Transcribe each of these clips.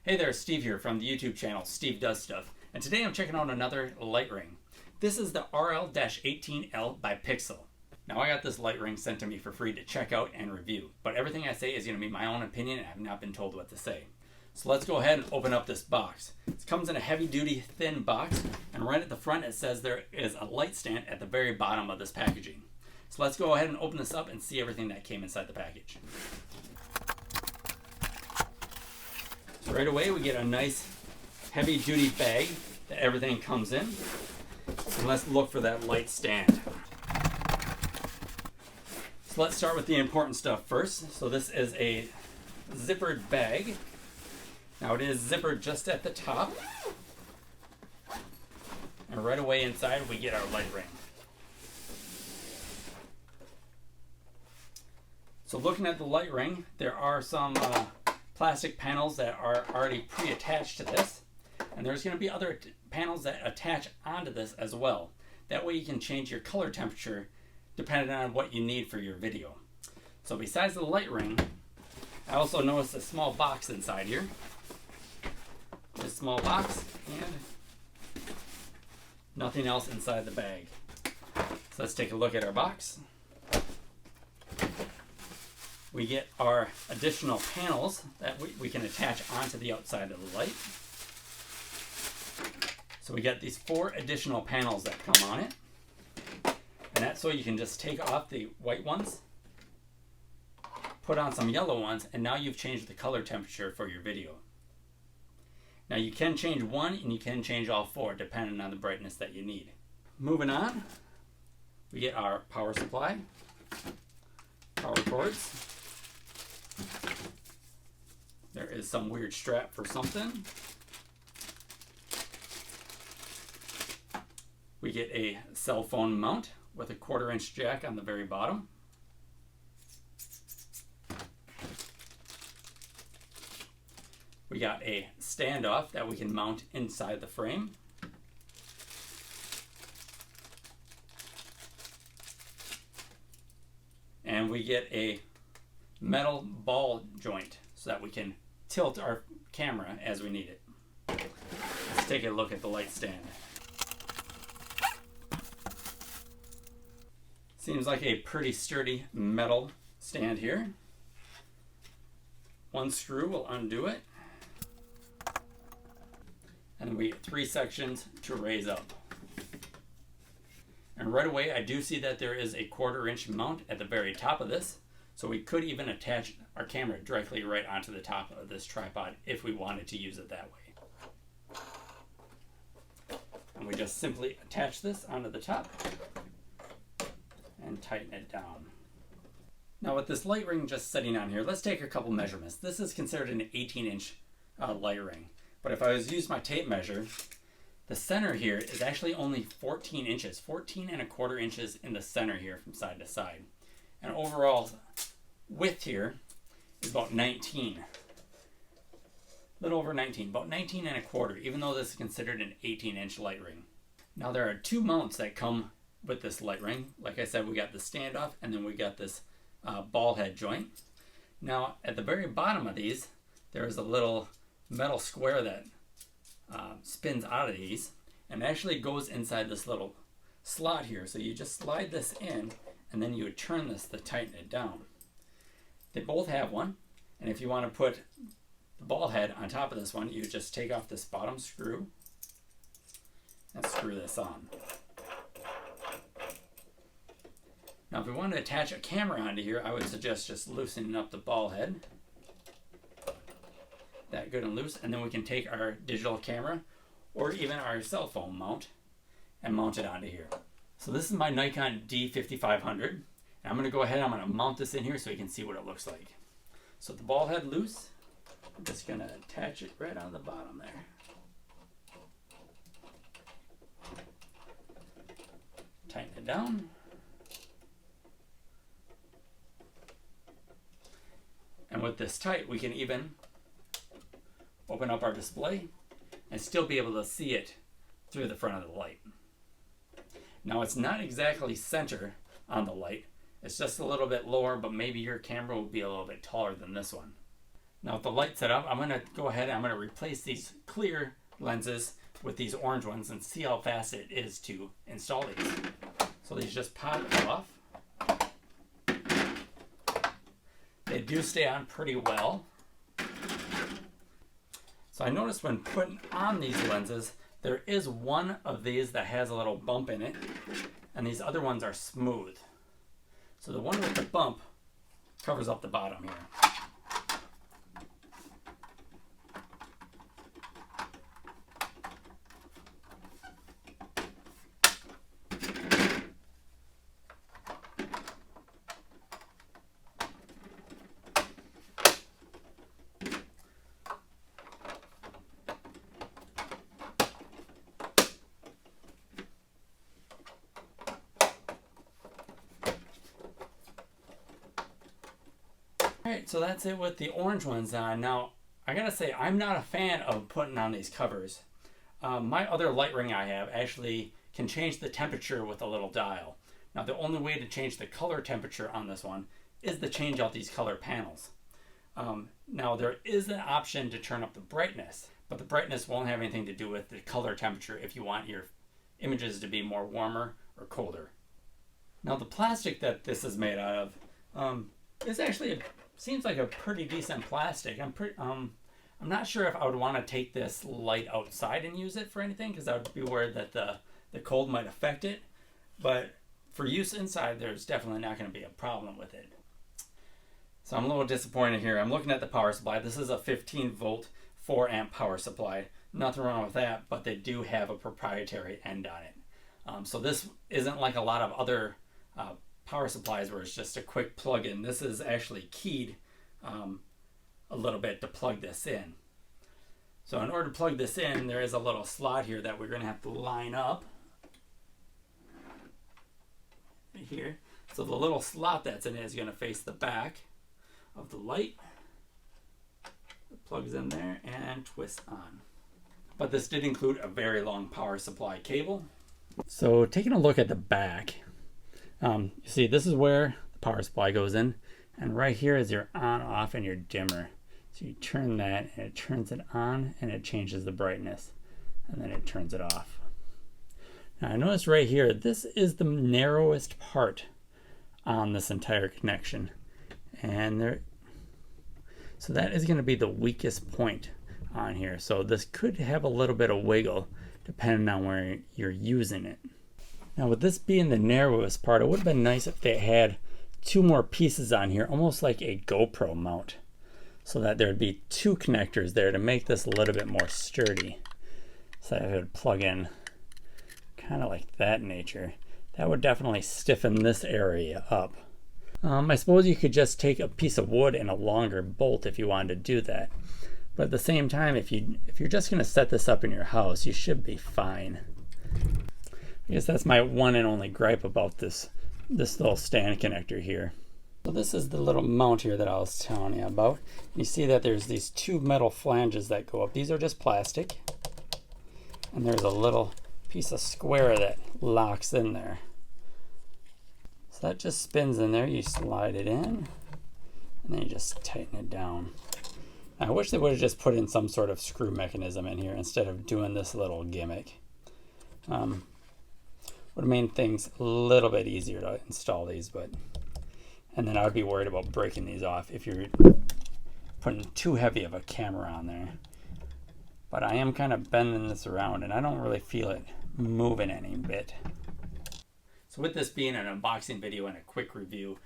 Hey there, Steve here from the YouTube channel Steve Does Stuff, and today I'm checking out another light ring. This is the RL-18L by PIXEL. Now I got this light ring sent to me for free to check out and review, but everything I say is going to be my own opinion and I have not been told what to say. So let's go ahead and open up this box. It comes in a heavy-duty thin box, and right at the front it says there is a light stand at the very bottom of this packaging. So let's go ahead and open this up and see everything that came inside the package. So right away we get a nice heavy duty bag that everything comes in. And let's look for that light stand. So let's start with the important stuff first. So this is a zippered bag. Now it is zippered just at the top. And right away inside we get our light ring. So looking at the light ring, there are some plastic panels that are already pre-attached to this, and there's going to be other panels that attach onto this as well. That way you can change your color temperature depending on what you need for your video. So besides the light ring, I also noticed a small box inside here. This small box and nothing else inside the bag. So let's take a look at our box. We get our additional panels that we can attach onto the outside of the light. So we get these 4 additional panels that come on it. And that's so you can just take off the white ones, put on some yellow ones, and now you've changed the color temperature for your video. Now you can change one and you can change all 4 depending on the brightness that you need. Moving on, we get our power supply, power cords. There is some weird strap for something. We get a cell phone mount with a 1/4 inch jack on the very bottom. We got a standoff that we can mount inside the frame. And we get a metal ball joint so that we can tilt our camera as we need it. Let's take a look at the light stand. Seems like a pretty sturdy metal stand here. One screw will undo it. And we get 3 sections to raise up. And right away I do see that there is a 1/4 inch mount at the very top of this. So we could even attach our camera directly right onto the top of this tripod if we wanted to use it that way. And we just simply attach this onto the top and tighten it down. Now with this light ring just sitting on here, let's take a couple measurements. This is considered an 18-inch light ring. But if I was to use my tape measure, the center here is actually only 14 inches, 14 1/4 inches in the center here from side to side. And overall width here is about 19. A little over 19, about 19 1/4, even though this is considered an 18-inch light ring. Now there are 2 mounts that come with this light ring. Like I said, we got the standoff and then we got this ball head joint. Now at the very bottom of these, there is a little metal square that spins out of these and actually goes inside this little slot here. So you just slide this in and then you would turn this to tighten it down. They both have one, and if you want to put the ball head on top of this one, you just take off this bottom screw and screw this on. Now if we want to attach a camera onto here, I would suggest just loosening up the ball head. That good and loose, and then we can take our digital camera or even our cell phone mount and mount it onto here. So this is my Nikon D5500. And I'm going to go ahead, I'm going to mount this in here so you can see what it looks like. So the ball head loose, I'm just going to attach it right on the bottom there. Tighten it down. And with this tight, we can even open up our display and still be able to see it through the front of the light. Now it's not exactly center on the light, It's just a little bit lower, but maybe your camera will be a little bit taller than this one. Now with the light set up, I'm going to go ahead and I'm going to replace these clear lenses with these orange ones and see how fast it is to install these. So these just pop off. They do stay on pretty well. So I noticed when putting on these lenses, there is one of these that has a little bump in it, and these other ones are smooth. So the one with the bump covers up the bottom here. Alright, so that's it with the orange ones on. Now, I gotta say, I'm not a fan of putting on these covers. My other light ring I have actually can change the temperature with a little dial. Now, the only way to change the color temperature on this one is to change out these color panels. Now, there is an option to turn up the brightness, but the brightness won't have anything to do with the color temperature if you want your images to be more warmer or colder. Now, the plastic that this is made out of is actually seems like a pretty decent plastic. I'm not sure if I would want to take this light outside and use it for anything, because I would be worried that the cold might affect it. But for use inside, there's definitely not going to be a problem with it. So I'm a little disappointed here. I'm looking at the power supply. This is a 15 volt 4 amp power supply. Nothing wrong with that, but they do have a proprietary end on it. So this isn't like a lot of other power supplies where it's just a quick plug-in. This is actually keyed a little bit to plug this in. So in order to plug this in, there is a little slot here that we're going to have to line up right here. So the little slot that's in it is going to face the back of the light. It plugs in there and twists on. But this did include a very long power supply cable. So taking a look at the back, you see this is where the power supply goes in, and right here is your on, off, and your dimmer. So you turn that and it turns it on and it changes the brightness, and then it turns it off. Now I notice right here, this is the narrowest part on this entire connection, and so that is going to be the weakest point on here. So this could have a little bit of wiggle depending on where you're using it. Now with this being the narrowest part, it would have been nice if they had two more pieces on here, almost like a GoPro mount, so that there would be two connectors there to make this a little bit more sturdy. So that it would plug in kind of like that nature. That would definitely stiffen this area up. I suppose you could just take a piece of wood and a longer bolt if you wanted to do that. But at the same time, if you're just going to set this up in your house, you should be fine. I guess that's my one and only gripe about this little stand connector here. So this is the little mount here that I was telling you about. You see that there's these two metal flanges that go up. These are just plastic. And there's a little piece of square that locks in there. So that just spins in there. You slide it in, and then you just tighten it down. I wish they would have just put in some sort of screw mechanism in here instead of doing this little gimmick. Would have made things a little bit easier to install these, and then I would be worried about breaking these off if you're putting too heavy of a camera on there. But I am kind of bending this around and I don't really feel it moving any bit. So with this being an unboxing video and a quick review,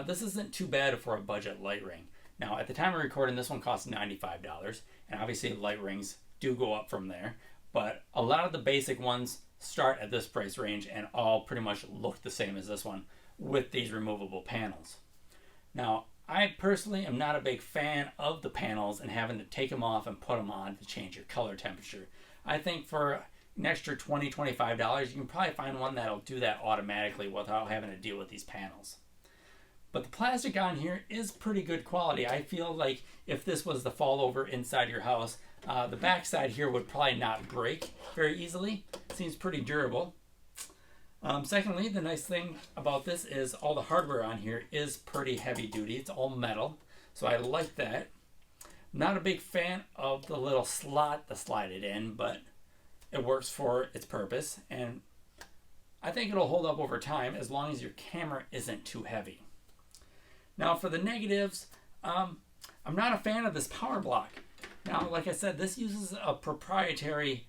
this isn't too bad for a budget light ring. Now at the time of recording, this one costs $95, and obviously light rings do go up from there, but a lot of the basic ones start at this price range and all pretty much look the same as this one with these removable panels. Now, I personally am not a big fan of the panels and having to take them off and put them on to change your color temperature. I think for an extra $20, $25, you can probably find one that'll do that automatically without having to deal with these panels. But the plastic on here is pretty good quality. I feel like if this was the fall over inside your house, the back side here would probably not break very easily. Seems pretty durable. Secondly, the nice thing about this is all the hardware on here is pretty heavy duty. It's all metal, so I like that. Not a big fan of the little slot to slide it in, but it works for its purpose, and I think it'll hold up over time as long as your camera isn't too heavy. Now for the negatives, I'm not a fan of this power block. Now, like I said, this uses a proprietary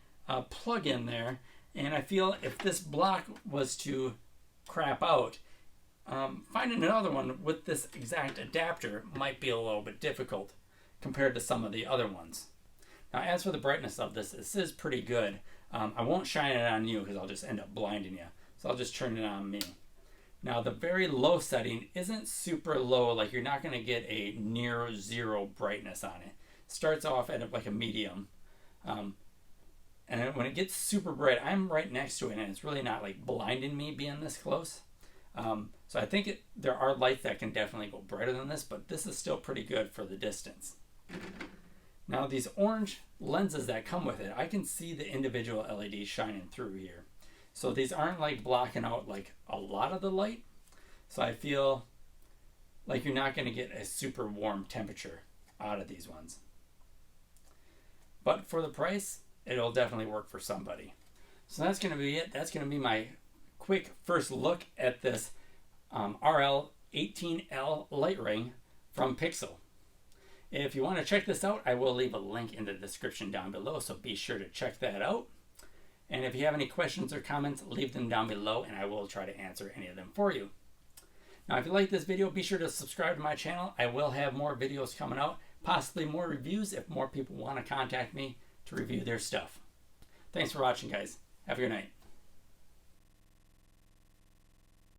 plug-in there, and I feel if this block was to crap out, finding another one with this exact adapter might be a little bit difficult compared to some of the other ones. Now, as for the brightness of this, this is pretty good. I won't shine it on you because I'll just end up blinding you. So I'll just turn it on me. Now, the very low setting isn't super low, like you're not going to get a near zero brightness on it. It starts off at like a medium. And when it gets super bright, I'm right next to it, and it's really not like blinding me being this close. So I think there are lights that can definitely go brighter than this, but this is still pretty good for the distance. Now these orange lenses that come with it, I can see the individual LEDs shining through here. So these aren't like blocking out like a lot of the light. So I feel like you're not going to get a super warm temperature out of these ones. But for the price, it'll definitely work for somebody. So that's going to be it. That's going to be my quick first look at this RL-18L light ring from PIXEL. If you want to check this out, I will leave a link in the description down below, so be sure to check that out. And if you have any questions or comments, leave them down below and I will try to answer any of them for you. Now, if you like this video, be sure to subscribe to my channel. I will have more videos coming out, possibly more reviews if more people want to contact me to review their stuff. Thanks for watching, guys. Have a good night.